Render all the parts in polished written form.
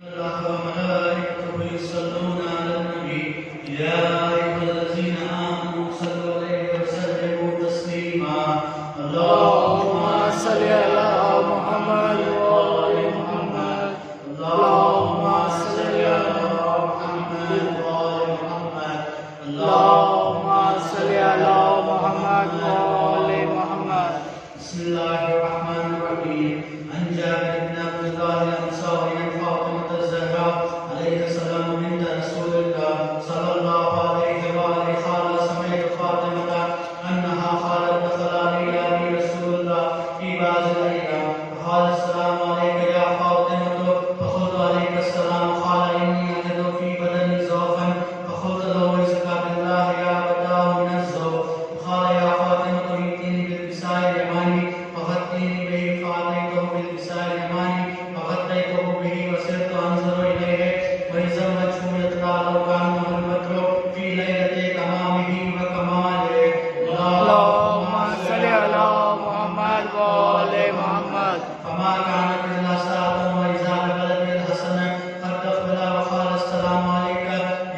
الله وملائكته يصلون على النبي يا أيها الذين آمنوا صلوا عليه وسلموا تسليما اللهم صل على محمد وآل محمد اللهم صل على محمد وآل محمد اللهم صل على محمد وآل محمد بسم الله الرحمن الرحيم عن جابر بن عبد الله الأنصاري عن فاطمة الزهراء عليه السلام بنت رسول الله صلى الله عليه وآله قال سمعت فاطمة أنها قالت دخل علي أبي رسول الله في بعض الأيام فقال السلام عليك يا فاطمة فقلت عليك السلام قال إني أجد في بدني ضعفا فقلت له ارزقك بالله يا أبتاه من الذوق قال يا فاطمة ائتني بالكساء اليماني فغطيني به فأتيته بالكساء اليماني فغطيته به وسرت أنظر إليه وإذا الوجه يطلع لو كأنه البدر في ليلة تمامه وكماله اللهم صل على محمد وآل محمد فما كانت إلا ساعة وإذا بلغت الحسن قد دخل وقال السلام عليك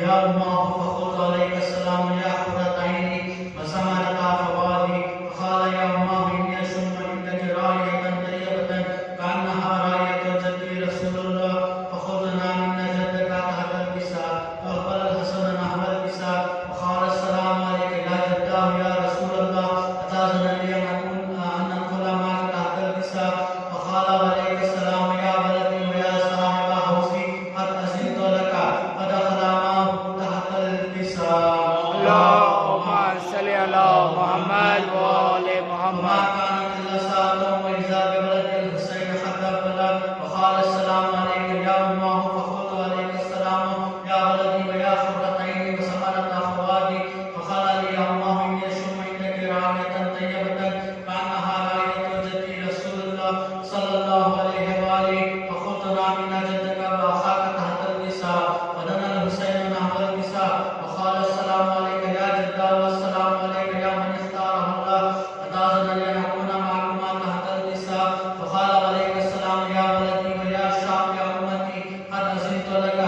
يا أمه فقلت عليك السلام يا قرة عيني وسمعت فؤادي فقال يا أمه إني أشم عندك رائحة طيبة كأنها رائحة جدي رسول الله فقلت نعم إن جدك تحت الكساء فأقبل الحسن نحو الكساء وقال السلام عليك يا جداه يا رسول الله أتأذن لي أن أدخل معك تحت الكساء فقال عليك السلام يا ولدي ويا صاحب حوزي قد أذنت لك فدخل معه تحت الكساء اللهم صل على محمد وآل وما محمد كانت إلا ساعة وإذا بولد الحسين قد أقبل وقال السلام عليك يا أمه فقلت عليك السلام يا ولدي ويا قرة عيني وسمرت فؤادي فقال لي يا أمه إني أشم عندك رائحة طيبة كأنها رائحة جدي رسول الله صلى الله عليه وآله فقلت نعم إن جدك وأخاك تحت الكساء فدنا الحسين نحو الكساء وقال السلام عليك يا جداه والسلام عليك يا من اختاره الله أتأذن لي أن أكون معكما تحت الكساء فقال عليك السلام يا ولدي ويا شام يا أمتي قد أذنت لك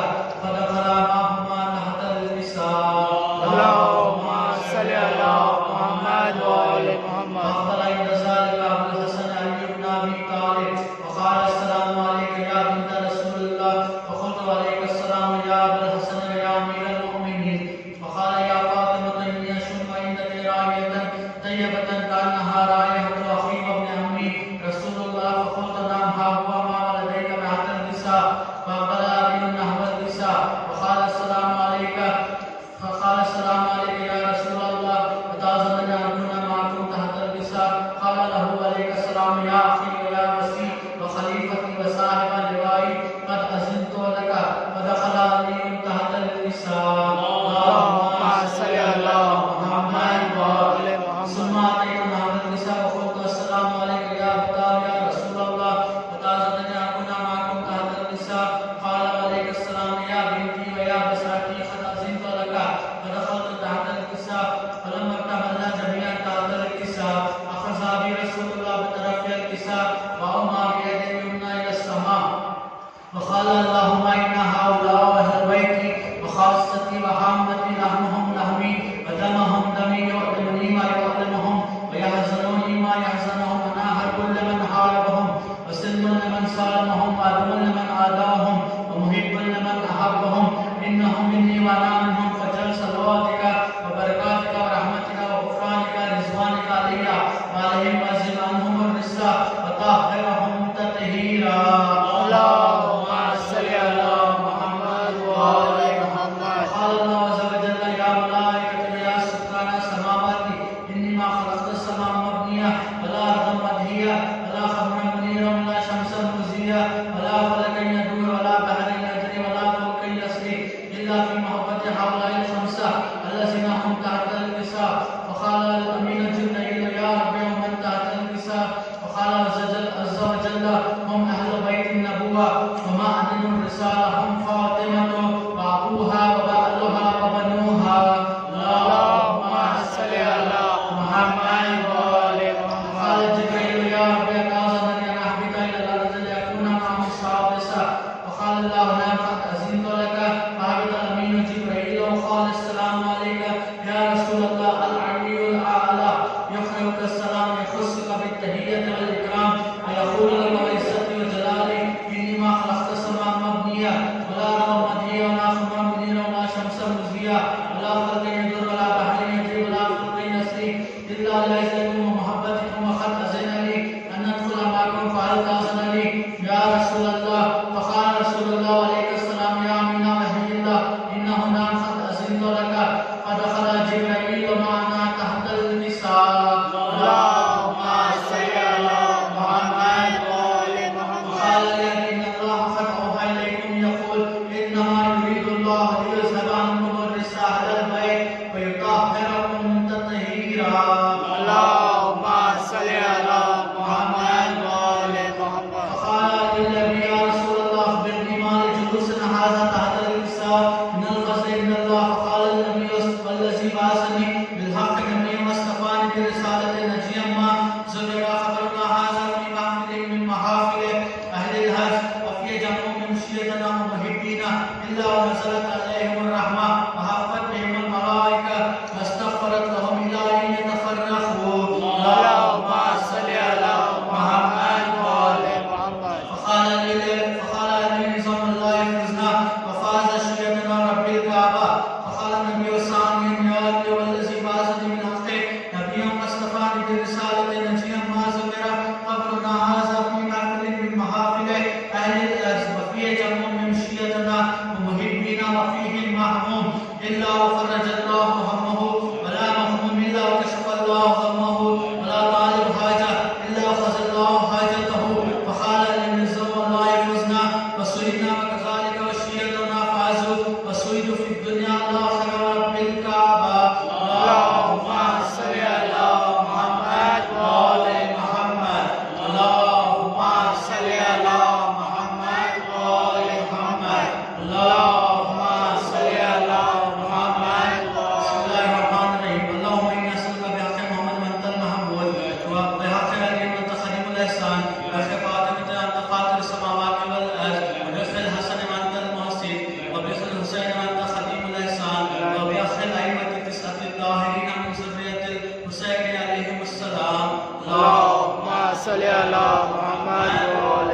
فدخل معهما تحت الكساء اللهم صل على محمد وآل محمد فأقبل عند ذلك أبو الحسن علي بن أبي طالب وقال السلام عليك يا بنت رسول الله فقلت عليك السلام يا أبا الحسن يا أمير المؤمنين فقال يا فاطمة إني أشم عندك رائحة طيبة كأنها رائحة أخي وابن عمي رسول الله فقلت نعم ها هو ما ولديك تحت الكساء فأقبل أبي نحو الكساء وقال السلام عليك فقال السلام عليك يا رسول الله أتأذن لي أن أكون معكم تحت الكساء قال له عليك السلام يا أخي ويا وسيم وخليفتي وصاحب لوائي قد أذنت لك فدخل علي تحت الكساء اللهم صل على محمد وآل ثم محمد أتيت نحو الكساء وقلت السلام عليك يا أبتاه يا رسول الله أتأذن لي أن أكون معكم تحت الكساء قال عليك السلام يا بنتي ويا بسرتي قد أذنت لك فدخلت تحت الكساء فلما اكتملنا جميعا تحت الكساء أخذ أبي رسول الله بطرف الكساء وأومى بيده اليمنى إلى السماء وقال اللهم إن هؤلاء أهل بيتي وخاصتي وعامتي لحمهم لحمي ودمهم دمي يؤلمني ما يؤلمهم ويحزنوني ما يحزنهم أنا أحب لمن حاربهم وسلم لمن سالمهم وعدو لمن عاداهم ومحب لمن أحبهم إنهم مني وأنا منهم فجل صلواتك وبركاتك ورحمتك وغفرانك رضوانك علي وعليهم وأزل عنهم الرزق وطهرهم تطهيرا اللهم صل على محمد وآل محمد قال الله عز وجل يا ملائكة يا سكان السماوات إني ما خلقت السماء مبنية ولا أرض مدهية ولا خمرا منيرا ولا شمسا مزية ولا فلكا يدور ولا بحر يجري ولا فلك يسري إلا في محبة هؤلاء الخمسة الذين هم تحت الكساء فقال الأمين جبريل يا رب ومن تحت الكساء فقال عز وجل هم أهل بيت النبوة ومعدن الرسالة هم فاطمة وأبوها وبعلها وبنوها اللهم صل على محمد وآل محمد قال جبريل يا رب أتأذن لي أن أهبط إلى الأرض لأكون معهم السادسة فقال الله لا صل علی محمد وآل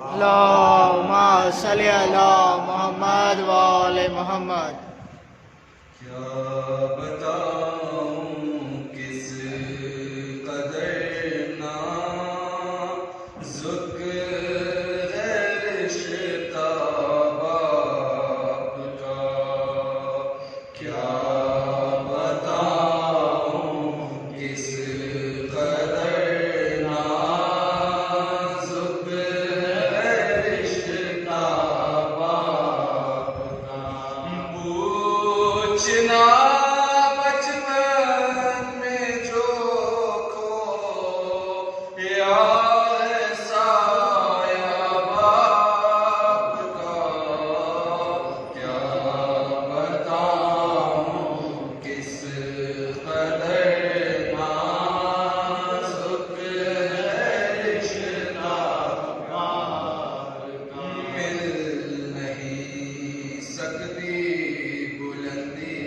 اللہم صل علی محمد وآل محمد. کیا بتاؤں کس قدر نازک ہے رشتہ باپ کا. کیا بتاؤں کس قدر نازک ہے رشتہ باپ کا. پوچھنا بچپن میں جو کھو یا سایہ باپ کا. کیا بتاؤں کس قدر نازک ہے رشتہ باپ کا. مل نہیں سکتی بلندی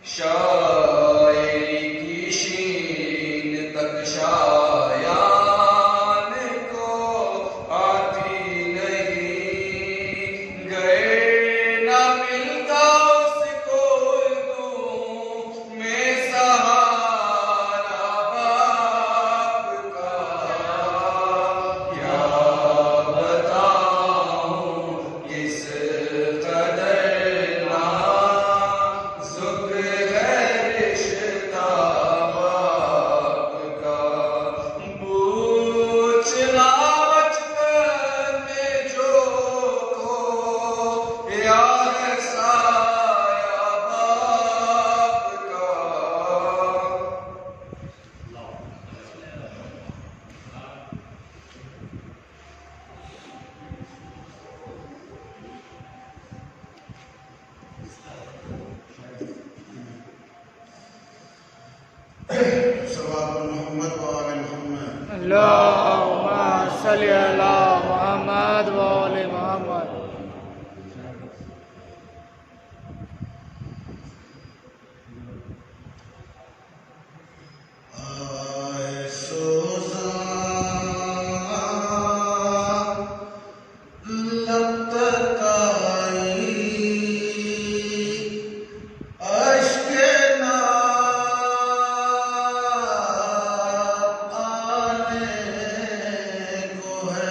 شاعری کی شین تک شایان کو آتی نہیں، گئے نہ ملتا اس کو اردو میں سہارا باپ کا، کیا بتاؤں کس قدر نازک ہے رشتہ باپ کا، پوچھنا بچپن میں جو کو یار سایہ باپ کا۔ صلوات محمد وآل محمد اللهم صل على محمد وآل محمد. آئے سوزاں لب تک آئی، اشک ناب آنے کو ہے،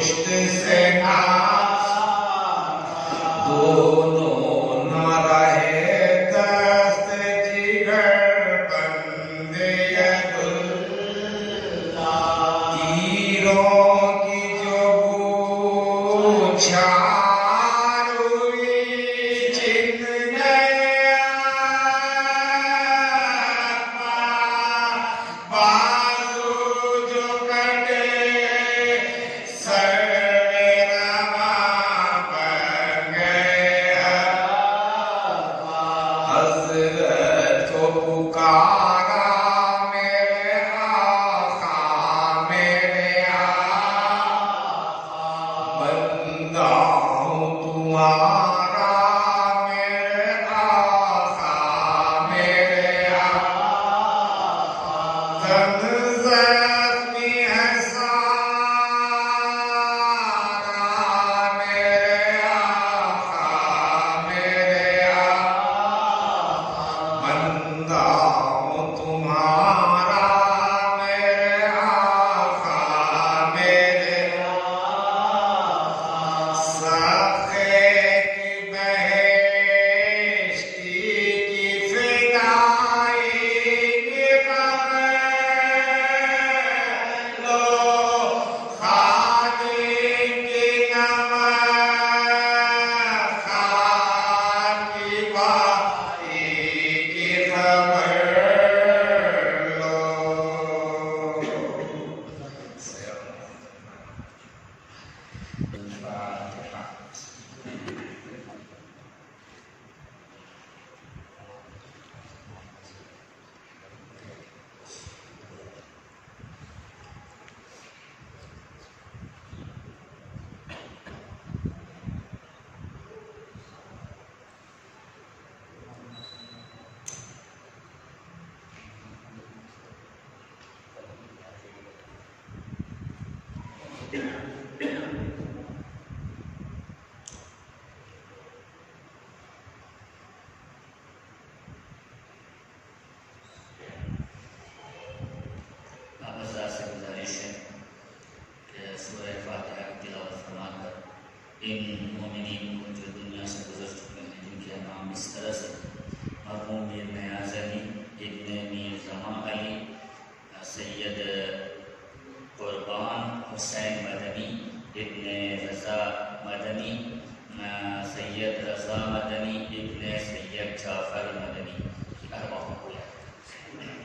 پشت سے نہ دونوں نہ رہے دست جگر بند یداللہ تیروں کی جو بوچھار ہوئی چھن گیا بازو جو کٹے سر نما بن گیا حضرت کو پکارا میرے آقا میرے آقا بندہ ہوں تمہارا میرے آقا میرے آقا تن زخمی ہے سارا میرے آقا میرے آقا بندہ ہوں تمہارا میرے آقا میرے آقا سخے کی بہشتی کی فدائی کی خبر لو خادم کی نمک خان کی بائی کی خبر لو الفاتحہ آپ حضرات سے گزارش ہے کہ سورہ فاتحہ کی تلاوت فرما کر ان مومنین کو جو دنیا سے گزر چکے ہیں جن کے نام اس طرح سے مرحوم میر نیاز علی ابن میر زمان علی سید قربان حسین مدنی ابن رضا مدنی سید رضا مدنی ابن سید جعفر مدنی کی ارواح کو یاد کریں۔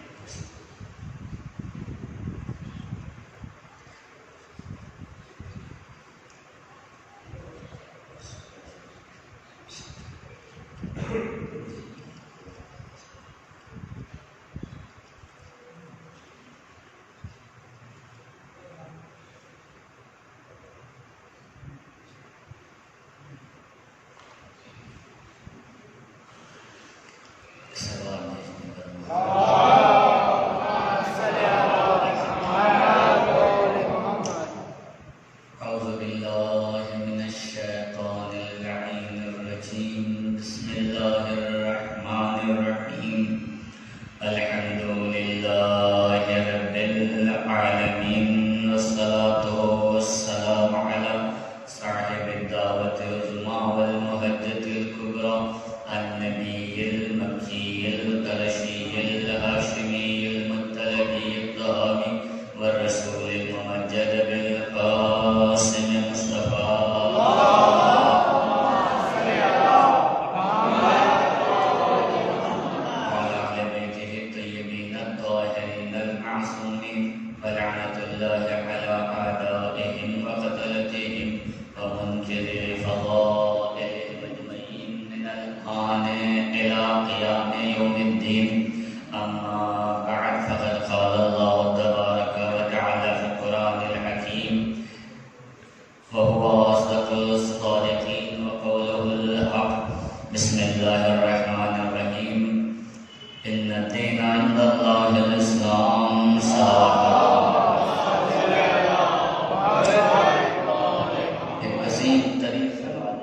سوال بھیجنے پر أعوذ بالله من الشيطان اللعين الرجيم بسم الله الرحمن الرحيم الحمد لله رب العالمين والصلاة والسلام على صاحب الدعوة العظمى والمهجة الكبرى النبي المكي القرشي الهاشمي المطلبي الطهامي والرسول الممجد بالقاسم المصطفى وعلى أهل بيته الطيبين الطاهرين المعصومين ولعنة الله على أعدائهم وقتلتهم ومنكر فضائلهم أجمعين من الآن إلى قيام يوم الدين أما بعد فقد قال الله تبارك وتعالى في القرآن الحكيم وهو أصدق الصادقين وقوله الحق بسم الله الرحمن الرحيم إن الدين عند الله الإسلام ایک عظیم ترین سوال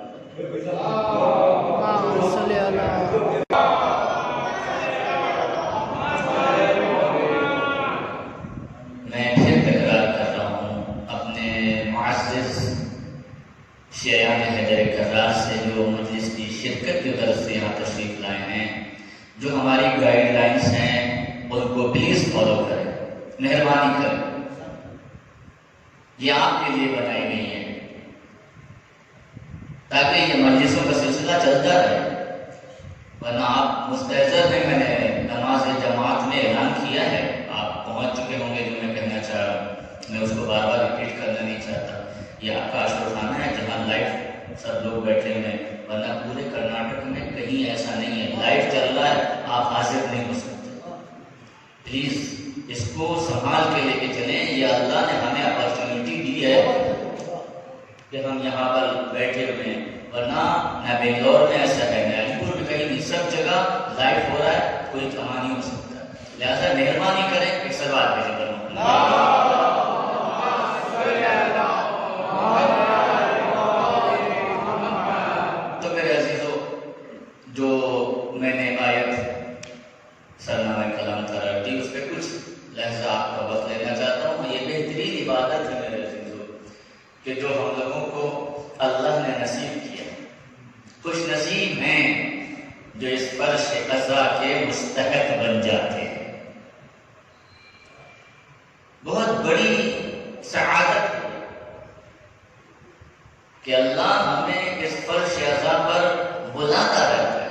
میں پھر تکرار کر رہا ہوں اپنے معزز شیعان حیدر کرار سے جو مجلس کی شرکت کی طرف سے یہاں تشریف لائے ہیں، جو ہماری گائیڈ لائنس ہیں ان کو پلیز فالو کریں، مہربانی کریں. یہ آپ کے لیے بنائی گئی ہیں تاکہ یہ مجلسوں کا سلسلہ چلتا رہے. ورنہ آپ مستحضر ہیں، میں نے نماز جماعت میں اعلان کیا ہے، آپ پہنچ چکے ہوں گے. جو میں کہنا چاہ رہا ہوں میں اس کو بار بار ریپیٹ کرنا نہیں چاہتا. یہ آپ کا اشرف خانہ ہے جہاں لائف سب لوگ بیٹھے ہوئے ہیں، ورنہ پورے کرناٹک میں کہیں ایسا نہیں ہے. لائف چل رہا ہے، آپ حاضر نہیں ہو سکتے. پلیز اس کو سنبھال کے لے کے چلیں. یہ اللہ نے ہمیں اپرچونیٹی دی ہے کہ ہم یہاں پر بیٹھے ہوئے ہیں. ورنہ نہ بنگلور میں ایسا ہے، نہ علی پور میں کہیں نہیں، سب جگہ لائف ہو رہا ہے، کوئی کہانی ہو سکتا ہے. لہٰذا مہربانی کریں ایک سوال بھیجے کروں. تو میرے عزیزو، جو میں نے آیت سرنامہ کلام قرار دی اس پہ کچھ لحظہ آپ کا وقت لینا چاہتا ہوں. یہ بہترین عبادت ہے میرے عزیزو کہ جو ہم لوگوں کو اللہ نے نصیب کیا. خوش نصیب ہیں جو اس فرش قضا کے مستحق بن جاتے ہیں. بہت بڑی سعادت ہے کہ اللہ ہمیں اس فرش قضا پر بلاتا رہتا ہے.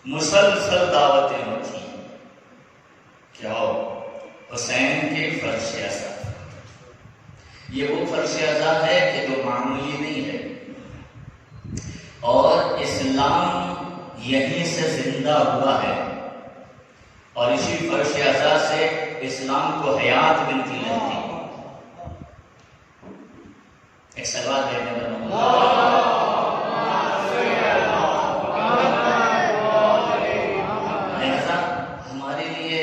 مسلسل دعوتیں ہوتی ہیں کہ آؤ حسین کے فرش قضا. یہ وہ فرش قضا ہے کہ جو معمولی نہیں ہے، اور اسلام یہیں سے زندہ ہوا ہے، اور اسی فرش قضا سے اسلام کو حیات ملتی رہتی. ایک سوال دینے پر لہذا ہمارے لیے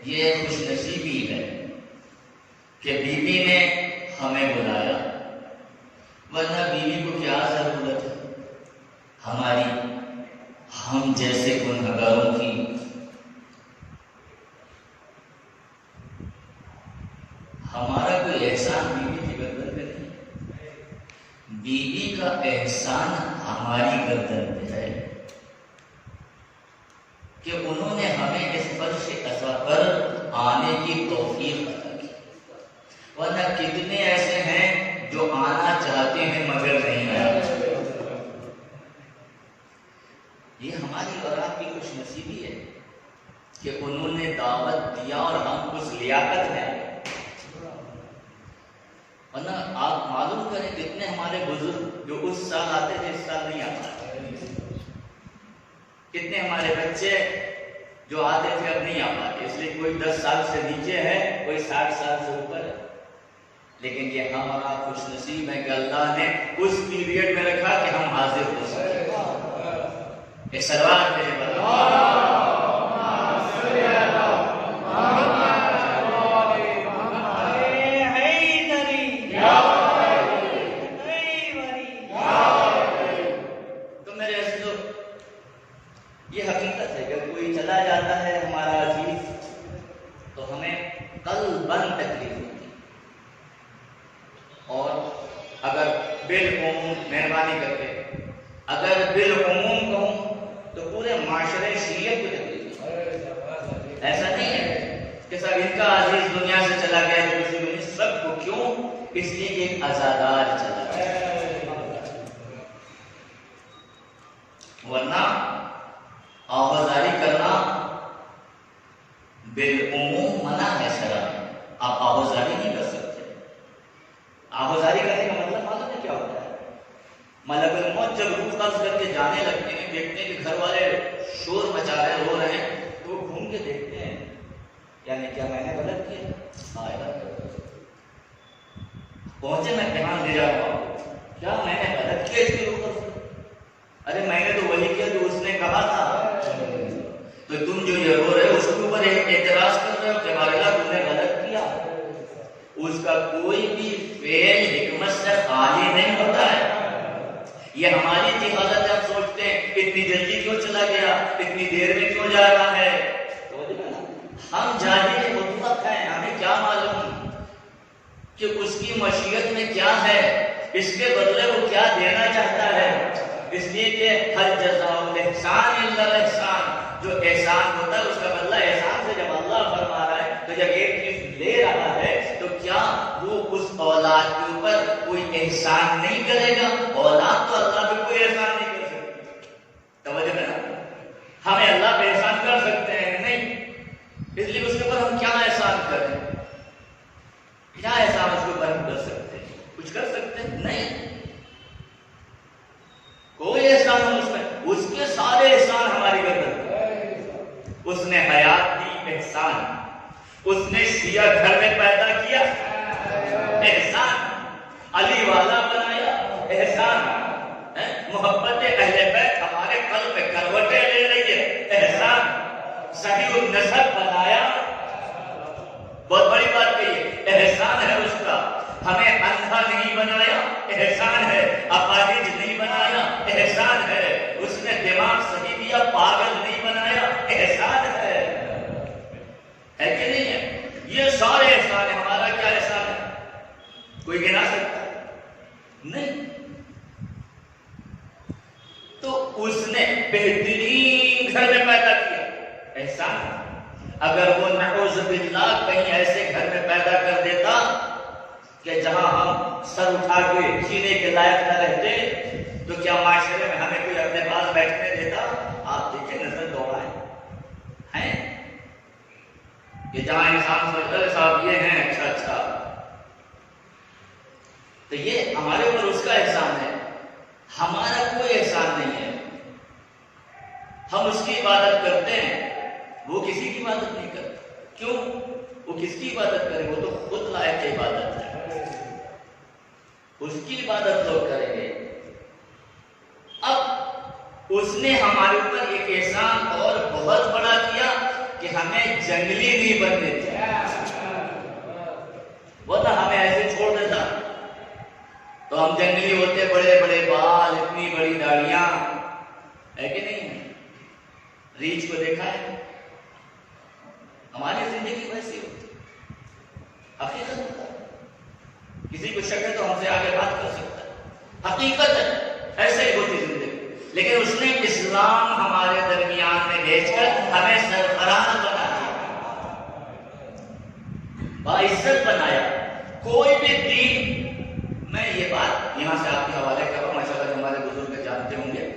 یہ خوش نصیبی ہے کہ بی بی نے ہمیں بلایا. ورنہ بیوی کو کیا ضرورت ہے ہماری، ہم جیسے گنہگاروں کی. ہمارا کوئی احسان بیوی کی گردن پہ نہیں، بیوی کا احسان ہماری گردن پہ ہے کہ انہوں نے ہمیں اس فرش قضا پر آنے کی توفیق عطا کی. ورنہ کتنے ایسے ہیں جو آنا چاہتے ہیں مگر نہیں آتے. یہ ہماری اور آپ کی خوش نصیبی ہے کہ انہوں نے دعوت دیا اور ہم اس لیاقت میں آئے. ورنہ آپ معلوم کریں کتنے ہمارے بزرگ جو اس سال آتے تھے اس سال نہیں آتے. کتنے ہمارے بچے جو آتے تھے اب نہیں آ پاتے، اس لیے کوئی 10 سال سے نیچے ہے، کوئی 60 سال سے اوپر ہے. لیکن یہ ہمارا خوش نصیب ہے کہ اللہ نے اس پیریڈ میں رکھا کہ ہم حاضر ہو سکے. ایک سوال میرے تو میرے عزیزو، یہ حقیقت ہے کہ کوئی چلا جاتا ہے ہمارا عزیز تو ہمیں قلباً تکلیف ہوتی. اور اگر بالعموم مہربانی کر کے اگر بالعموم کہوں تو پورے معاشرے شریعت کو تکلیف ہے. ایسا نہیں ہے کہ سب ان کا عزیز دنیا سے چلا گیا تو کسی کو نہیں، سب کو. کیوں؟ اس لیے کہ ایک عزادار چلا گیا. ورنہ آوازاری کرنا بالعموم منع ہے شرع میں. آپ آوازاری نہیں کر سکتے. آوازاری کرنے کا مطلب معلوم ہے کیا ہوتا ہے؟ ملک الموت جب روح قبض کر کے جانے لگتے ہیں، دیکھتے ہیں کہ گھر والے شور مچا رہے ہیں، رو رہے ہیں، تو وہ گھوم کے دیکھتے ہیں یعنی کیا میں نے غلط کیا؟ پہنچے میں دھیان دے جا رہا ہوں کیا میں نے غلط کیا اس کی روح قبض؟ ارے میں نے تو وہی کیا جو اس نے کہا تھا. تو تم جو یہ رو رہے ہو اس کے اوپر اعتراض کر رہے ہو کہ ہمارے اللہ تم نے غلط کیا. اس کا کوئی بھی فعل حکمت سے خالی نہیں ہوتا ہے. یہ ہماری تھی حالت ہے، ہم سوچتے ہیں اتنی جلدی کیوں چلا گیا، اتنی دیر میں کیوں جا رہا ہے. ہم جاہل مطلق ہیں، ہمیں کیا معلوم. کہ اس کی مشیت میں کیا ہے، اس کے بدلے وہ کیا دینا چاہتا ہے. اس لیے کہ ہر جزاء الاحسان الا الاحسان، جو احسان ہوتا ہے اس کا بدلہ احسان سے جب اللہ فرما رہا ہے، تو جب ایک چیز لے رہا ہے تو کیا وہ اس اولاد کے اوپر کوئی احسان نہیں کرے گا؟ اولاد تو اللہ پہ کوئی احسان نہیں کر سکتی. توجہ کرنا، ہمیں اللہ پہ احسان کر سکتے ہیں نہیں، اس لیے اس کے اوپر ہم کیا احسان کریں؟ کیا احسان اس کے اوپر ہم کر سکتے ہیں؟ کچھ کر سکتے ہیں نہیں، کوئی احسان ہم اس میں، اس کے سارے احسان ہماری گردن. اس نے حیات دی، احسان. اس نے شیعہ گھر میں پیدا کیا، احسان. علی والا بنایا، احسان. محبت اہل بیت ہمارے قلب میں کروٹیں لے رہی ہے، احسان. صحیح النسب بنایا، بہت بڑی بات کہی ہے، احسان ہے اس کا. ہمیں اندھا نہیں بنایا، احسان ہے. اپاہج نہیں بنایا، احسان ہے. اس نے دماغ صحیح دیا، پاگل نہیں بنایا، احسان ہے کہ نہیں ہے؟ یہ سارے احسان ہیں. ہمارا کیا احسان ہے؟ کوئی گنا سکتا نہیں. تو اس نے بہترین گھر میں پیدا کیا، احسان. اگر وہ نعوذ باللہ کہیں ایسے گھر میں پیدا کر دیتا کہ جہاں ہم سر اٹھا کے جینے کے لائق نہ رہتے، تو کیا معاشرے میں ہمیں کوئی اپنے پاس بیٹھنے دیتا؟ آپ دیکھیں، نظر دوڑائیں ہیں کہ جہاں انسان سوچتا ہے صاحب یہ ہیں، اچھا اچھا. تو یہ ہمارے اوپر اس کا احسان ہے، ہمارا کوئی احسان نہیں ہے. ہم اس کی عبادت کرتے ہیں، وہ کسی کی عبادت نہیں کرتا. کیوں؟ وہ کس کی عبادت کرے؟ وہ تو خود لائق عبادت ہے، اس کی عبادت لوگ کریں گے. اب اس نے ہمارے اوپر ایک احسان اور بہت بڑا کیا کہ ہمیں جنگلی نہیں بننے دیا. وہ تو ہمیں ایسے چھوڑ دیتا تو ہم جنگلی ہوتے، بڑے بڑے بال، اتنی بڑی داڑیاں، ہے کہ نہیں؟ ریچھ کو دیکھا ہے؟ ہماری زندگی ویسی ہوتی، حقیقت ہوتا ہے. کسی کو شک ہے تو ہم سے آگے بات کر سکتا ہے، حقیقت ہے ایسے ہی ہوتی زندگی. لیکن اس نے اسلام ہمارے درمیان میں بھیج کر ہمیں سرفراز بنایا، باعزت بنایا. کوئی بھی دین، میں یہ بات یہاں سے آپ کے حوالے کر رہا ہوں، ماشاءاللہ ہمارے بزرگ جانتے ہوں گے،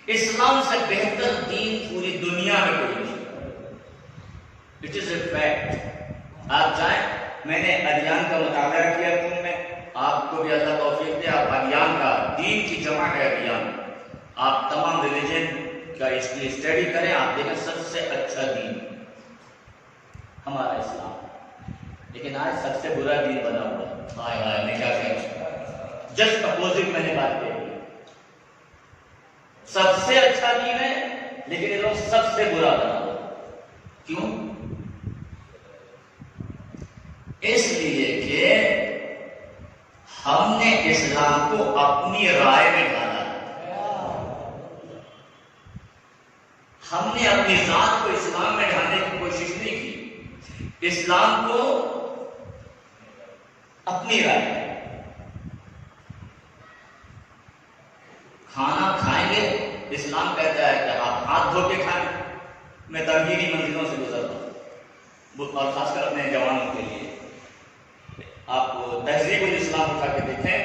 اسلام سے بہتر دین پوری دنیا میں کوئی نہیں. It is a fact. آپ جائیں، میں نے ادیان کا مطالعہ کیا تم میں، آپ کو بھی اللہ توفیق دے. آپ ادیان کا، دین کی جمع ہے ادیان. آپ تمام ریلیجن کا اس کی اسٹڈی کریں، آپ دیکھیں سب سے اچھا دین ہمارا اسلام. لیکن آج سب سے برا دین بنا ہوا ہے. ہائے ہائے، میں کیا کہوں، جسٹ اپوزٹ میں نے بات کہی. سب سے اچھا دین ہے لیکن یہ لوگ سب سے برا بنا ہوا. کیوں؟ اس لیے کہ ہم نے اسلام کو اپنی رائے میں ڈالا. ہم نے اپنی ذات کو اسلام میں ڈالنے کی کوشش نہیں کی، اسلام کو اپنی رائے. کھانا کھائیں گے، اسلام کہتا ہے کہ آپ ہاتھ دھو کے کھائیں. میں تغییری منزلوں سے گزرتا ہوں، اور خاص کر اپنے جوانوں کے لیے. آپ تہذیب الاسلام اٹھا کے دیکھیں،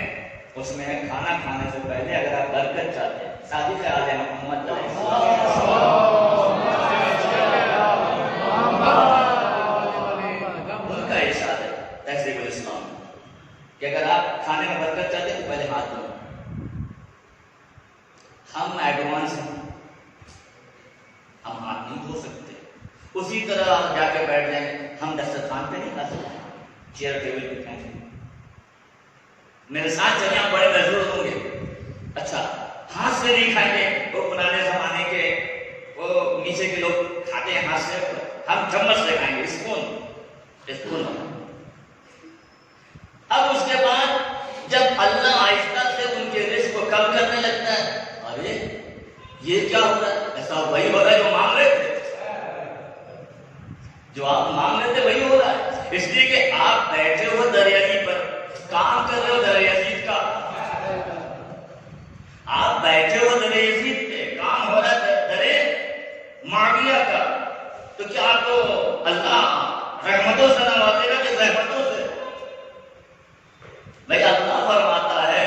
اس میں کھانا کھانے سے پہلے اگر آپ برکت چاہتے ہیں، صادق آل محمد علیہ السلام ان کا ارشاد ہے تہذیب الاسلام کہ اگر آپ کھانے میں برکت چاہتے ہیں تو پہلے ہاتھ دھوئیں. ہم ایڈوانس ہیں، ہم ہاتھ نہیں دھو سکتے. اسی طرح آپ جا کے بیٹھ جائیں، ہم دسترخوان پہ نہیں کھا سکتے، چیئر ٹیبل پہ کھائیں گے. میرے ساتھ چلیں، آپ بڑے محظوظ ہوں گے. اچھا، ہاتھ سے نہیں کھائیں گے. وہ پرانے زمانے کے وہ نیچے کے لوگ کھاتے ہیں ہاتھ سے، ہم چمچ سے کھائیں گے، اسپون. اب اس کے بعد جب اللہ آہستہ سے ان کے رزق کو کم کرنے لگتا ہے، ارے یہ کیا ہو رہا ہے؟ ایسا وہی ہو رہا ہے جو مانگ رہے تھے، جو آپ مانگ رہے تھے وہی ہو رہا ہے. اس لیے کہ آپ بیٹھے ہو دریا پر، کام کر رہے ہو دریا کا، آپ بیٹھے ہو دریا پہ، کام ہو رہا ہے دریا معاویہ کا، تو کیا آپ کو اللہ رحمتوں سے نوازے گا کہ زحمتوں سے؟ بھائی اللہ فرماتا ہے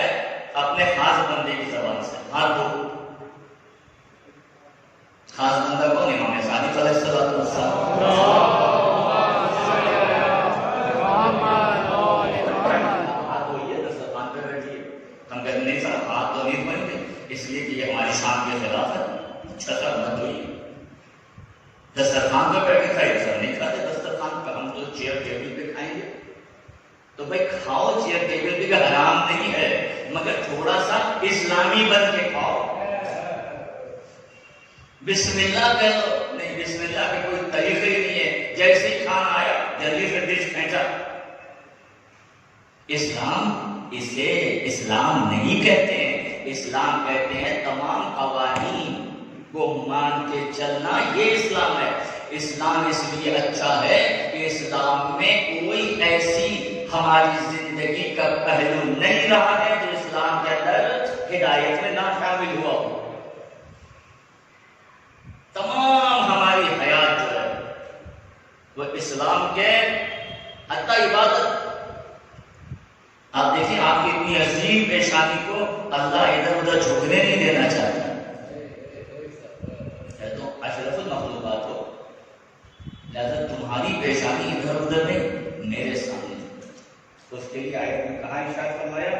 اپنے خاص بندے کی زبان سے، ہاتھ دو، خاص بندہ کون؟ امام صادق علیہ السلام۔ ہم کہتے نہیں سر ہاتھ تو نہیں بنتے، اس لیے کہ یہ ہماری شان کے خلاف ہے، چھتر مت ہوئی، دسترخوان پہ بیٹھ کے کھائے، سر نہیں کھاتے دسترخوان پہ، ہم تو چیئر ٹیبل پہ کھائیں گے، تو بھائی کھاؤ چیئر ٹیبل پہ، کا حرام نہیں ہے، مگر تھوڑا سا اسلامی بن کے کھاؤ، بسم اللہ کہہ لو، نہیں بسم اللہ کا کوئی طریقہ ہی نہیں ہے، جیسے ہی کھانا آیا جلدی سے ڈش پھینکا۔ اسلام اسے اسلام نہیں کہتے ہیں، اسلام کہتے ہیں تمام قوانین کو مان کے چلنا، یہ اسلام ہے۔ اسلام اس لیے اچھا ہے کہ اسلام میں کوئی ایسی ہماری زندگی کا پہلو نہیں رہا ہے جو اسلام کے اندر ہدایت میں نہ شامل ہوا ہو۔ تمام ہماری حیات جو ہے وہ اسلام کے، حتی عبادت، آپ دیکھیں آپ کی اتنی عظیم پیشانی کو اللہ ادھر ادھر جھکنے نہیں دینا چاہتا ہے، تو اشرف المخلوقات ہو، لہذا تمہاری پیشانی ادھر ادھر نہیں، میرے سامنے۔ اس کے لیے آیت میں کہاں ارشاد فرمایا؟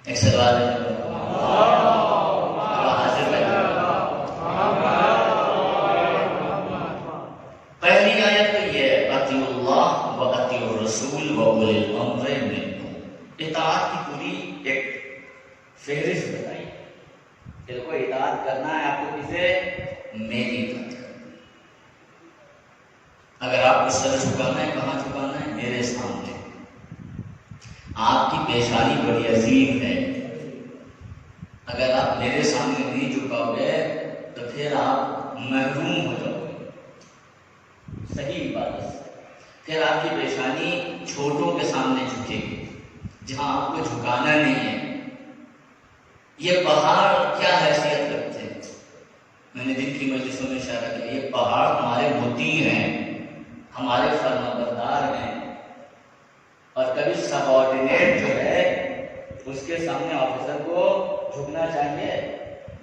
ایک سوال ہے، پہلی آیت تو یہ ہے اطیعوا اللہ و اطیعوا الرسول و اولی الامر منکم، اطاعت کی پوری ایک فہرست بتائی، دل کو اطاعت کرنا ہے آپ کو کسے؟ میری اطاعت کرنا۔ اگر آپ کو سر جھکانا ہے، کہاں جھکانا ہے؟ میرے سامنے۔ آپ کی پیشانی بڑی عظیم ہے، اگر آپ میرے سامنے نہیں جھکاؤ گے تو پھر آپ محروم ہو جاؤ گے صحیح عبادت سے، پھر آپ کی پیشانی چھوٹوں کے سامنے جھکے گی جہاں آپ کو جھکانا نہیں ہے۔ یہ پہاڑ کیا حیثیت رکھتے ہیں؟ میں نے دن کی مجلسوں میں اشارہ کیا، یہ پہاڑ ہمارے مطیع ہیں، ہمارے فرمانبردار ہیں، اور کبھی سب آرڈینیٹ جو ہے اس کے سامنے آفیسر کو جھکنا چاہیے؟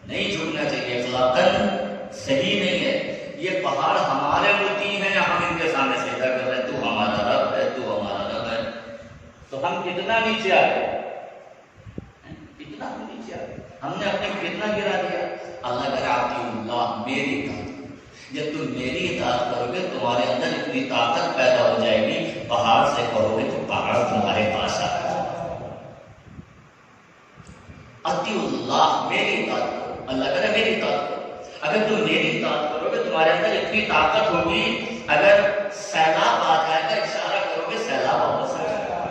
نہیں جھکنا چاہیے، اخلاقاً صحیح نہیں ہے۔ یہ پہاڑ ہمارے مطیع ہیں، ہم ان کے سامنے سجدہ کر رہے ہیں، تو ہمارا رب ہے، تو ہمارا رب ہے، تو ہم کتنا نیچے آ گئے، کتنا ہم نیچے آ گئے، ہم نے اپنے کتنا گرا دیا۔ اللہ کہہ رہا اطیعوا اللہ، میری اطاعت، جب تم میری اطاعت کرو گے تمہارے اندر اتنی طاقت پیدا ہو جائے گی، پہاڑ سے کرو گے تو پہاڑ تمہارے پاس آ جائے گا۔ اطیعوا اللہ، میری اطاعت کرو، اللہ کہہ رہا ہے میری اطاعت کرو۔ اگر تم میری اطاعت کرو گے تمہارے اندر اتنی طاقت ہوگی، اگر سیلاب آ جائے گا اشارہ کرو گے سیلاب واپس آ جائے گا۔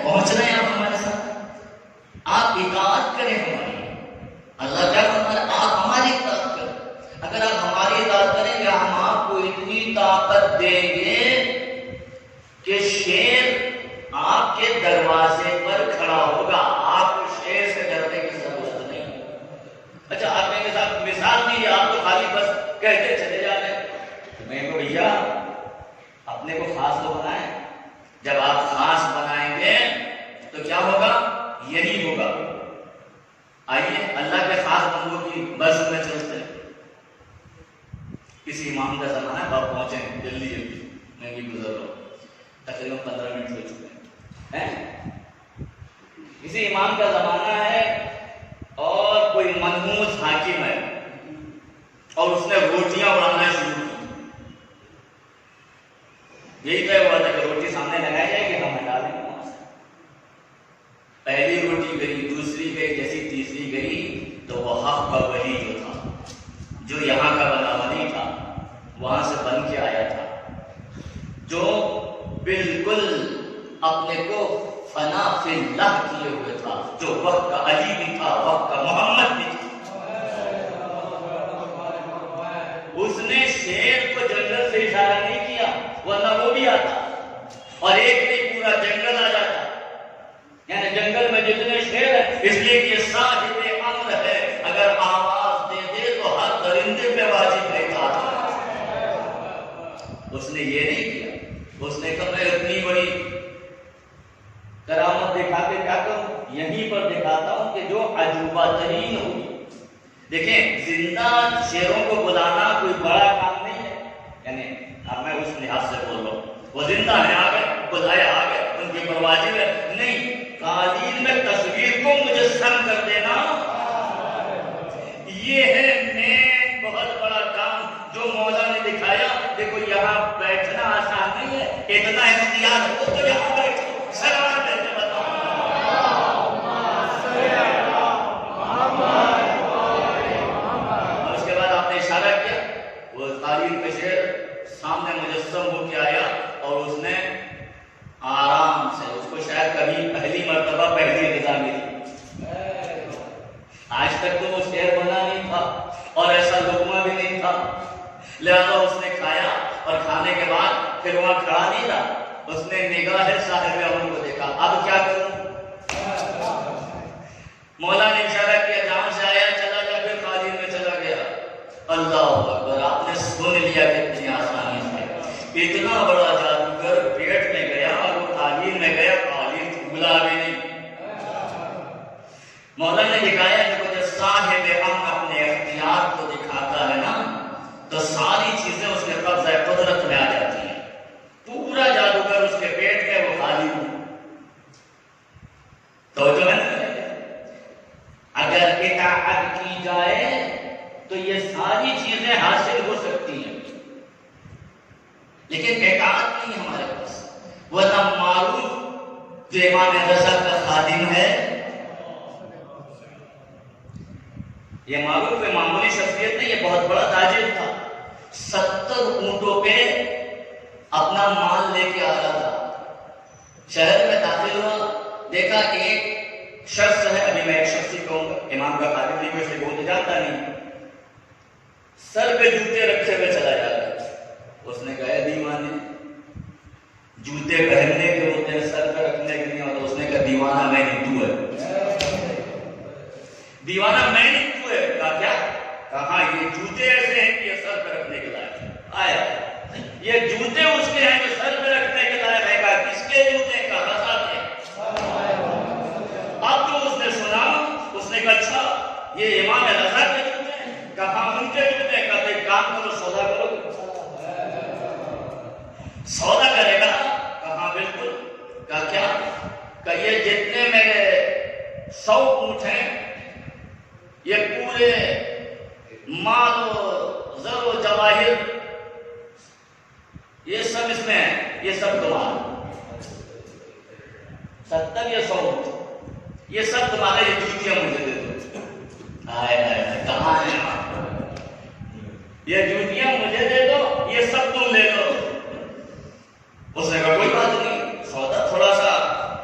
پہنچ رہے ہیں آپ ہمارے ساتھ، آپ اطاعت کریں ہماری، اللہ کیا فرما رہا ہے؟ آپ ہماری اطاعت کریں، اگر آپ ہماری اطاعت کریں گے ہم آپ کو اتنی طاقت دیں گے کہ شیر آپ کے دروازے پر کھڑا ہوگا، آپ کو شیر سے ڈرنے کی ضرورت نہیں۔ اچھا آپ میرے ساتھ مثال نہیں ہے، آپ تو خالی بس کہتے چلے جا رہے ہیں، میں کو بھیا اپنے کو خاص تو بنائیں، جب آپ خاص بنائیں گے تو کیا ہوگا؟ یہی ہوگا۔ آئیے اللہ کے خاص بندوں کی بس میں چلتے ہیں۔ کسی امام کا زمانہ ہے، آپ پہنچے ہیں جلدی جلدی، میں بھی گزر رہا ہوں، تقریباً 15 منٹ ہو چکے ہیں۔ کسی امام کا زمانہ ہے اور کوئی منحوس حاکم ہے اور اس نے روٹیاں اڑانا شروع کی، یہی طے ہوا تھا کہ روٹی سامنے لگائی جائے گی، ہم ہٹا دیں گے وہاں سے۔ پہلی روٹی گئی، دوسری گئی، جیسی تیسری گئی تو وہ حق کا ولی جو تھا وہاں سے بن کے آیا تھا، جو بالکل اپنے کو فنا فی اللہ کیے ہوئے تھا، جو وقت کا علی بھی تھا، وقت کا محمد بھی تھا۔ اس نے شیر کو جنگل سے اشارہ نہیں کیا، ورنہ وہ بھی آتا اور ایک نہیں پورا جنگل آ جاتا۔ یعنی جنگل میں جتنے شیر ہیں، اس لیے کہ یہ صاحب امر ہے، اگر آواز دے دے تو ہر درندے پہ واجب ہے اطاعت۔ اس نے یہ نہیں کیا، اس نے کہا میں اتنی بڑی کرامت دکھا کے کیا کروں، یہیں پر دکھاتا ہوں کہ جو عجوبہ ترین ہوگی۔ دیکھیں زندہ شیروں کو بلانا کوئی بڑا کام نہیں ہے، یعنی میں اس لحاظ سے بول رہا ہوں، وہ زندہ ہے، آ گئے، بلایا آ گئے، ان کی پر واجب ہے نہیں۔ قالین میں تصویر کو مجسم کر دینا، یہ ہے مین بہت بڑا کام جو مولا نے دکھایا۔ دیکھو یہاں بیٹھنا آسان نہیں ہے، اتنا اختیار ہو تو یہاں بیٹھو، سلام بیٹھے بتاؤ۔ اور اس کے بعد آپ نے اشارہ کیا، وہ قالین کا شیر سامنے مجسم ہو کے آیا اور اس نے آرام سے، اس کو شاید کبھی پہلی مرتبہ پہلی غذا ملی، آج تک تو وہ شیر بنا نہیں تھا اور ایسا لقمہ بھی نہیں تھا، لہذا اس نے کھایا اور کھانے کے بعد پھر وہاں کھڑا نہیں رہا، اس نے نگاہ صاحب امر کو دیکھا، اب کیا کروں؟ مولا نے اشارہ کیا، جہاں سے آیا چلا جا، پھر قالین میں چلا گیا۔ اللہ اکبر، آپ نے سن لیا کتنی آسانی سے، اتنا بڑا جادوگر پیٹ میں گیا اور وہ قالین میں گیا، قالین پھولا بھی نہیں۔ مولا نے دکھایا کہ جب صاحب امر اپنے اختیار کو دکھاتا ہے نا تو ساری چیزیں اس کے قبضہ قدرت میں آ جاتی ہیں۔ پورا جادوگر اس کے پیٹ میں، وہ خالی تو جو ہے اگر اطاعت کی جائے تو یہ ساری چیزیں حاصل ہو سکتی ہیں، لیکن اطاعت نہیں ہمارے پاس۔ ورنہ معروف جو امام رضا کا خادم ہے، یہ معروف ہے، معمولی شخصیت نہیں، یہ بہت بڑا تاجر تھا، 70 اونٹوں پہ اپنا مال لے کے آ رہا تھا۔ شہر میں داخل ہوا، دیکھا ایک شخص ہے، ابھی میں ایک شخصی کہوں گا، امام کا خادم نہیں، کوئی سے بولتے جانتا نہیں، سر پہ جوتے رکھے ہوئے چلا جا رہا ہے۔ اس نے کہا دیوانے، جوتے پہننے کے ہوتے ہیں، سر پہ رکھنے کے نہیں ہوتا۔ اس نے کہا دیوانہ میں ہندو ہے، دیوانہ میں ہندو ہے۔ کہا کیا؟ کہا یہ جوتے ایسے ہیں کہ یہ سر پہ رکھنے کے لائق آیا، یہ جوتے اس کے ہیں جو سر پہ رکھنے کے لائق ہے۔ کہا کس کے جوتے؟ کہا رضا کے۔ اب تو اس نے سنا، اس نے کہا اچھا یہ امام رضا کے جوتے ہیں؟ کہا ان کے جوتے ہیں۔ کہتے ایک کام کرو، سودا کرو۔ سودا کرے گا؟ کہا بالکل۔ کہا کیا؟ کہ یہ جتنے میرے 100 اونٹ ہیں، یہ پورے مال و زر و جواہر یہ سب اس میں ہے، یہ سب تمہارا، 70 یا 100 اونٹ، یہ سب تمہارے، یہ جوتیاں مجھے دے دو۔ کہاں ہیں آپ؟ یہ جوتیاں مجھے دے دو، یہ سب تم لے لو۔ اس نے کہا کوئی بات نہیں، سودا تھوڑا سا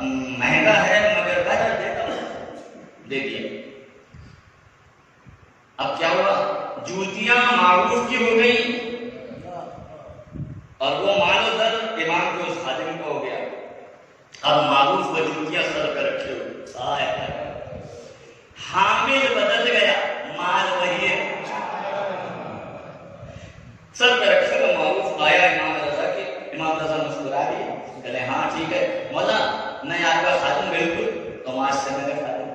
مہنگا ہے مگر بہتر دیتا ہوں، دے دیا۔ اب کیا ہوا؟ جوتیاں معروف کی ہو گئی اور وہ مال و زر امام کے اس خادم کو ہو گیا۔ اب معروف وہ جوتیاں سر پہ رکھے ہوئے، حامل بدل گیا، مال وہی ہے، سر پہ رکھے ہوئے معروف آیا امام رضا کے۔ امام رضا مسکرا دیے، کہے ہاں ٹھیک ہے مولا، نہیں آپ کا خادم بالکل، تو آج سے میرا خادم،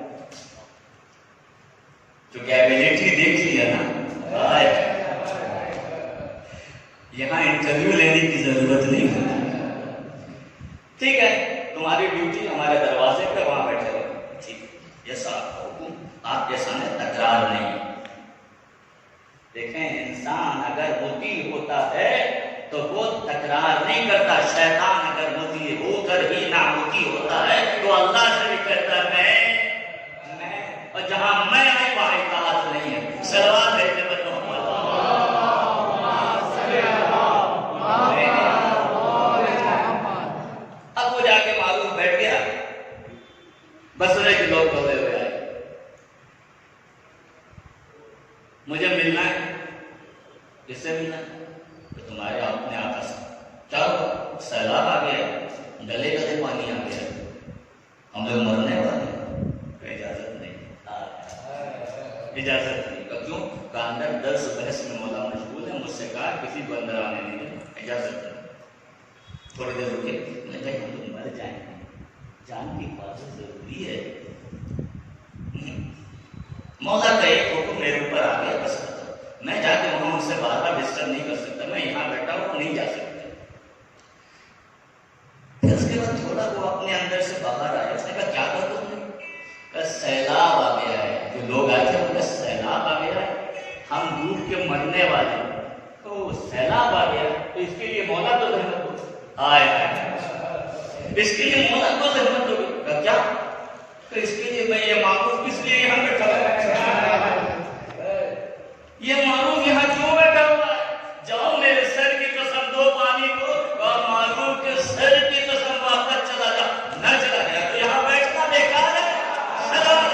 کیونکہ ایبیلٹی دیکھ لیا نا، یہاں انٹرویو لینے کی ضرورت نہیں ہوتی۔ ٹھیک ہے تمہاری ڈیوٹی ہمارے دروازے پہ، وہاں بیٹھے رہو، ٹھیک، یہ صاحب حکم، آپ کے سامنے تکرار نہیں۔ دیکھیں انسان اگر مطیع ہوتا ہے تو وہ تکرار نہیں کرتا، شیطان اگر مطیع ہو کر ہی نامطیع ہوتا ہے تو اللہ سے بھی کہتا ہے میں، اور جہاں میں نہیں وہاں اطاعت نہیں ہے۔ صلوات ہے محمد۔ ملنا تو تمہارے اپنے آقا سے کیا ہوا؟ سیلاب آ گیا، گلے گلے پانی آ گیا، ہم لوگ مرنے والے ہیں، اجازت نہیں، اجازت نہیں۔ کیوں؟ کہ اندر درس بحث میں مولا مشغول ہے، مجھ سے کہا کسی کو اندر آنے نہیں دیں، اجازت نہیں۔ تھوڑی دیر رکے، میں کہا ہم لوگ مر جائیں گے، جان کی حفاظت ضروری ہے۔ مولا کا ایک حکم میرے اوپر آ گیا، بس میں جا کے وہاں ان سے بار بار ڈسٹرب نہیں کر سکتا، میں یہاں بیٹھا ہوں نہیں جا سکتا۔ پھر اس کے بعد تھوڑا وہ اپنے اندر سے باہر آیا، اس نے کہا کیا کہا تم نے؟ کہا سیلاب آ گیا ہے، جو لوگ آئے تھے ان کا سیلاب آ گیا ہے، ہم ڈوب کے مرنے والے ہیں۔ تو سیلاب آ گیا تو اس کے لیے مولا تو زحمت ہو، آئے اس کے لیے مولا کو زحمت ہوگی۔ کہا کیا؟ تو اس کے لیے میں یہ معروف کس لیے یہاں بیٹھا ہوا ہے؟ یہ معروف یہاں کیوں بیٹھا ہوا ہے؟ جاؤ میرے سر کی قسم دو پانی کو، اور معروف کے سر کی قسم واپس چلا جا، نہ چلا گیا تو یہاں بیٹھنا بیکار ہے۔ سلام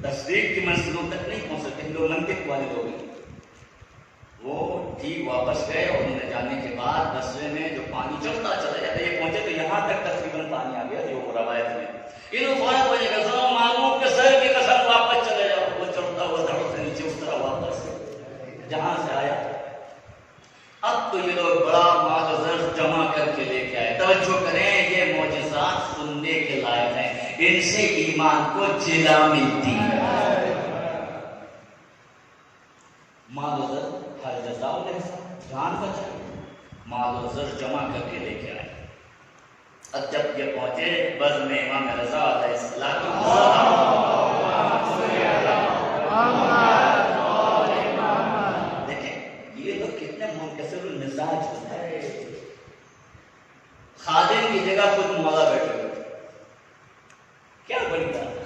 تصدیق کی منزلوں تک نہیں پہنچ سکتے، لوگ منطق والے لوگ ہیں۔ وہ ٹھیک واپس گئے اور انہوں نے جانے کے بعد بسوے میں جو پانی چڑھتا چلا جاتا، یہ پہنچے تو یہاں تک تقریباً پانی آ گیا جو روایت میں انہوں فوراً پہنچے گا سو معروف کے سر کی قسم واپس چلے جاؤ۔ وہ چڑھتا ہوا دھڑوں سے نیچے اترا واپس جہاں سے آیا۔ اب تو یہ لوگ بڑا مال و زر جمع کر کے لے کے آئے۔ توجہ کریں، یہ معجزات سننے کے لائق ہیں، ان سے ایمان کو جلا ملتی ہے۔ مال و زر ہر جزا جان بچائے، مال و زر جمع کر کے لے کے آئے۔ اب جب یہ پہنچے بزم میں امام رضا علیہ السلام، دیکھیں یہ لوگ کتنے منکسر المزاج ہوتے ہیں۔ خادم کی جگہ خود مولا بیٹھے ہوئے، کیا بڑی بات ہے۔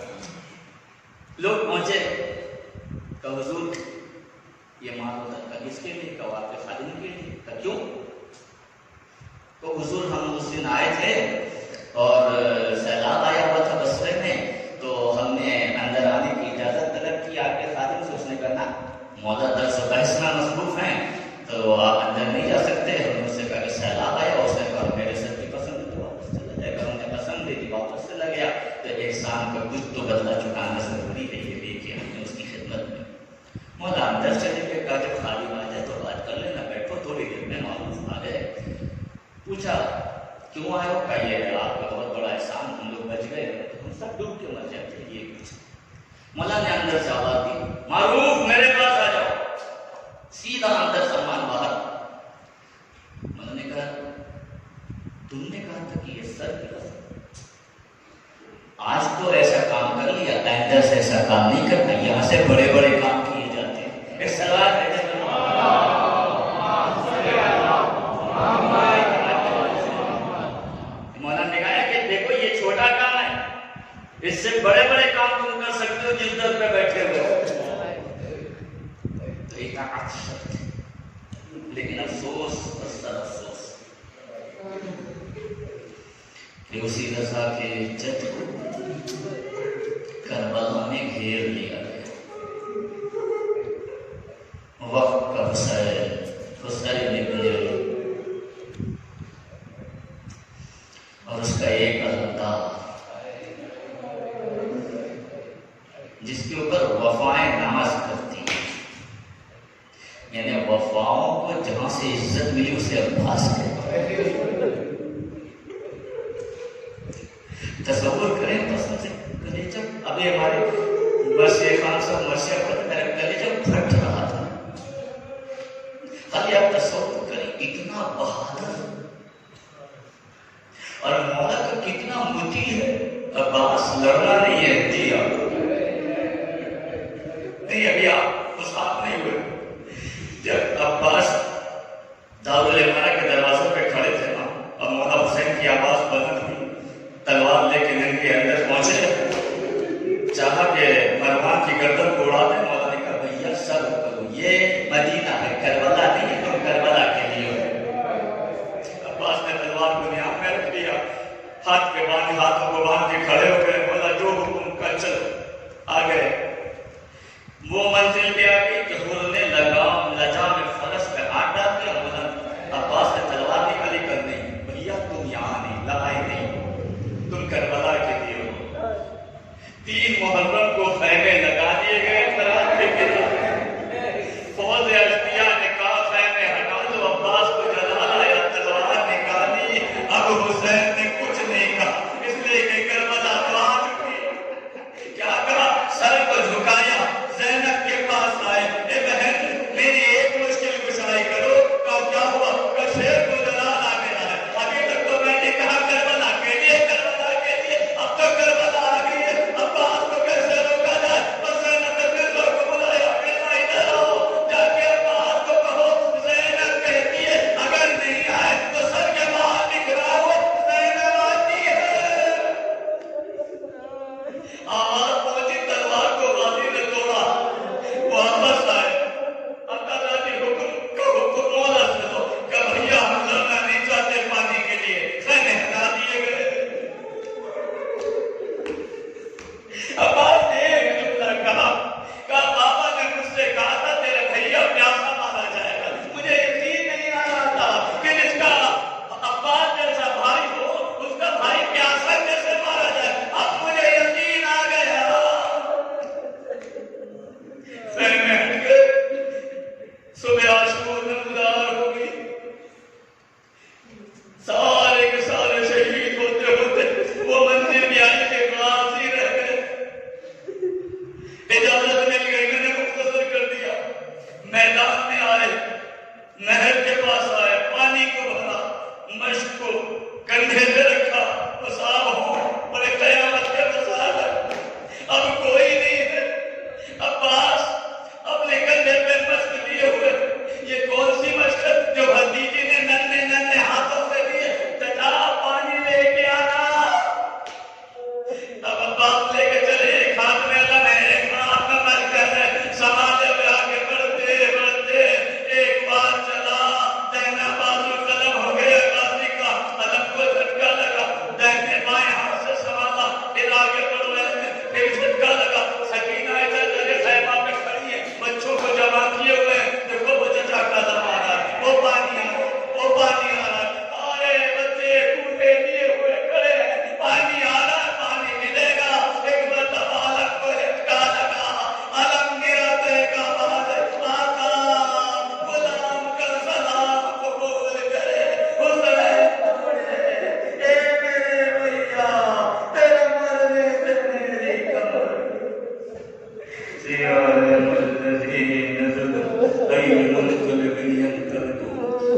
لوگ پہنچے کہ حضور یہ مال ہوتا ہے کس کے لیے؟ کہ آپ کے خادم کے لیے۔ کہ کیوں؟ تو حضور ہم اس دن آئے تھے اور سیلاب آیا ہوا تھا بصرے میں، تو ہم نے اندر آنے کی اجازت طلب کی آپ کے خادم سے۔ اس نے کہا نا مولا درس و بحث میں مصروف ہیں تو آپ اندر نہیں جا سکتے۔ ہم نے اس سے کہا کہ سیلاب آیا، اس نے کہا میرے سر کی قسم تو واپس چلا جائے گا۔ ہم نے قسم دے دی، واپس چلا گیا۔ تو احسان کا کچھ تو بدلہ چکانا ضروری ہے، یہ دیکھیے ہم نے اس کی خدمت میں۔ مولا اندر چلے گئے، کہا جب خادم آ جائے تو بات کر لینا، بیٹھو تھوڑی دیر میں۔ معروف آ گئے، پوچھا کیوں آئے ہو؟ کہا یہ آپ کا بہت بڑا احسان، ہم لوگ بچ گئے تو ہم سب ڈوب کے مر جاتے ہیں، یہ کچھ۔ مولا نے اندر سے آواز دی، معروف میرے پاس آ جاؤ۔ سیدھا اندر سلمان باہر۔ مولا نے کہا تم نے کہا تھا کہ یہ سر کی قسم، آج تو ایسا کام کر لیا، آئندہ سے ایسا کام نہیں کرتا، یہاں سے بڑے بڑے کام کیے جاتے ہیں۔ ایک سوال ہے مولانا نے کہا کہ دیکھو یہ چھوٹا کام ہے، اس سے بڑے بڑے کام تم کر سکتے ہو جس در پہ بیٹھے ہوئے ہو۔ تو اطاعت شرط ہے، لیکن افسوس بستر افسوس کہ اسی رضا کے جد کو کربلا میں گھیر لیا گیا۔ وقت کا حسین ابن علی اور اس کا ایک اللہ جس کے اوپر وفائیں ناز کرتی ہیں، یعنی وفاؤں کو جہاں سے عزت ملی اسے عباس کہتے ہیں۔ تصور کریں قسم سے کلیجہ، ابھی ہمارے مرثیہ خان صاحب مرثیہ پر میرا کلیجہ پھٹ رہا تھا۔ خالی آپ تصور کریں اتنا بہادر اور مولا کا کتنا مطیع ہے۔ عباس لڑنا نہیں ہے، جی آپ نہیں، ابھی آپ اس ہاتھ نہیں ہوئے۔ جب عباس ہاتھوں کو باندھ کے کھڑے ہو گئے. بولا جو حکم کا چلو. آ گئے. وہ منزل پہ آ گئی کہ حضور نے لجا میں فرس پہ ہاتھ ڈال دیا. بولا عباس نے تلوار نکالی کر نہیں. بھیا تم یہاں نہیں لائے نہیں, تم کربلا کے لیے ہو. 3 محرم کو خیمے لگا دیے گئے فرات کے گرد. فوج اشتیا نے کہا خیمے ہٹا دو, عباس کو جلا لایا, تلوار نکالی. اب حسین نے کچھ نہیں کہا, اس لیے کہ کربلا تو آ چکی. کیا کہا؟ سر کو جھکایا, زینب کے پاس آئے. اے بہن میری ایک مشکل کشائی کرو. کہا کیا ہوا؟ کہ شیر کو جلا لا گیا ہے. ابھی تک تو میں نے کہا کربلا کے لیے, کربلا کے لیے, اب تو کربلا آ گئی ہے. عباس کو کیسے روکا جائے؟ اور زینب نے مردوں کو بلایا, کہا ادھر آؤ. جا کے عباس کو کہو. زینب کہتی ہے اگر نہیں آئے تو سر کے باہر نکلاؤ. زینب آتی ہے, آواز پہنچی, تلوار کو غازی نے توڑا. واپس آئے. اللہ کی حکم مولا سے دو کہ بھیا ہم لڑنا نہیں چاہتے پانی کے لیے. خیمے ہٹا دیے گئے. عباس نے ایک جملہ کہا, بابا نے مجھ سے کہا تھا تیرے بھیا پیاسا مارا جائے گا. مجھے یقین نہیں آ رہا تھا کہ جس کا عباس جیسا بھائی ہو اس کا بھائی پیاسا کیسے مارا جائے. اب مجھے یقین آ گیا. خیمے ہٹ گئے. صبح عاشور نمودار ہو گئی. سارے کے سارے شہید ہوتے ہوتے وہ منزل بھی آنے کے غازی رہ گئے. اجازت مل گئی, میں نے مختصر کر دیا. میدان میں آئے, نہر کے پاس آئے, پانی کو بھرا, مشق کو کندھے پہ رکھا. مصاب ہو بڑے قیامت کے مسائل. اب کوئی نہیں ہے. عباس اپنے کندھے پہ مشق لیے ہوئے. یہ کون سی مشق ہے جو بھتیجے نے ننھے ننھے ہاتھوں سے لیے؟ چچا پانی لے کے آنا. اب عباس لے کے چلے. ایک ہاتھ میں علم ہے, ایک ہاتھ میں مرکز ہے. سماجے میں آگے بڑھتے بڑھتے ایک بار چلا, دہنا بازو قلم ہو گیا غازی کا. علم کو جھٹکا لگا, دہنے بائیں ہاتھ سے سنبھالا, پھر آگے بڑھ رہے ہیں, پھر جھٹکا لگا. سکینہ ادھر خیمہ میں کھڑی ہے, بچوں کو جمع کیے ہوئے ہیں. دیکھو وہ چچا کا دم آ رہا ہے, وہ پانی آ رہا ہے, وہ پانی آ رہا ہے. سارے بچے کوٹے لیے ہوئے کھڑے ہیں, پانی آ رہا ہے, پانی ملے گا. ایک مرتبہ علم کو جھٹکا لگا, علم گراتے کا بعد آقا غلام کا سلام قبول کرے. حسین پڑھے, اے میرے بھیا تیرے مرنے سے میری قبر سیارے مجدین نزد ای منقلب ینقلب.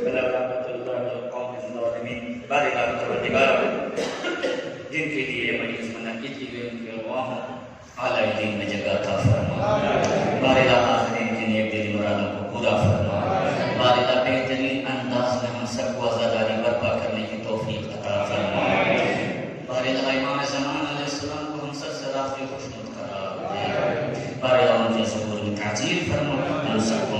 رحمت اللہ علی قوم الظالمین. بارے اللہ پروردگار جن کے لیے یہ مجلس منعقد کی گئی ان کی ارواحوں اعلی دین میں جگہ عطا فرما. بارے اللہ حاضرین کی نیک دلی مرادوں کو پورا فرما. بارے اللہ بہترین انداز میں ہم سب کو عزاداری برپا کرنے کی توفیق عطا فرما. بارے اللہ امام زمان علیہ السلام کو ہم سب سے راضی و خوشنود قرار دے. بارے اللہ ان کے ظہور میں تعجیل فرما. ہم سب کو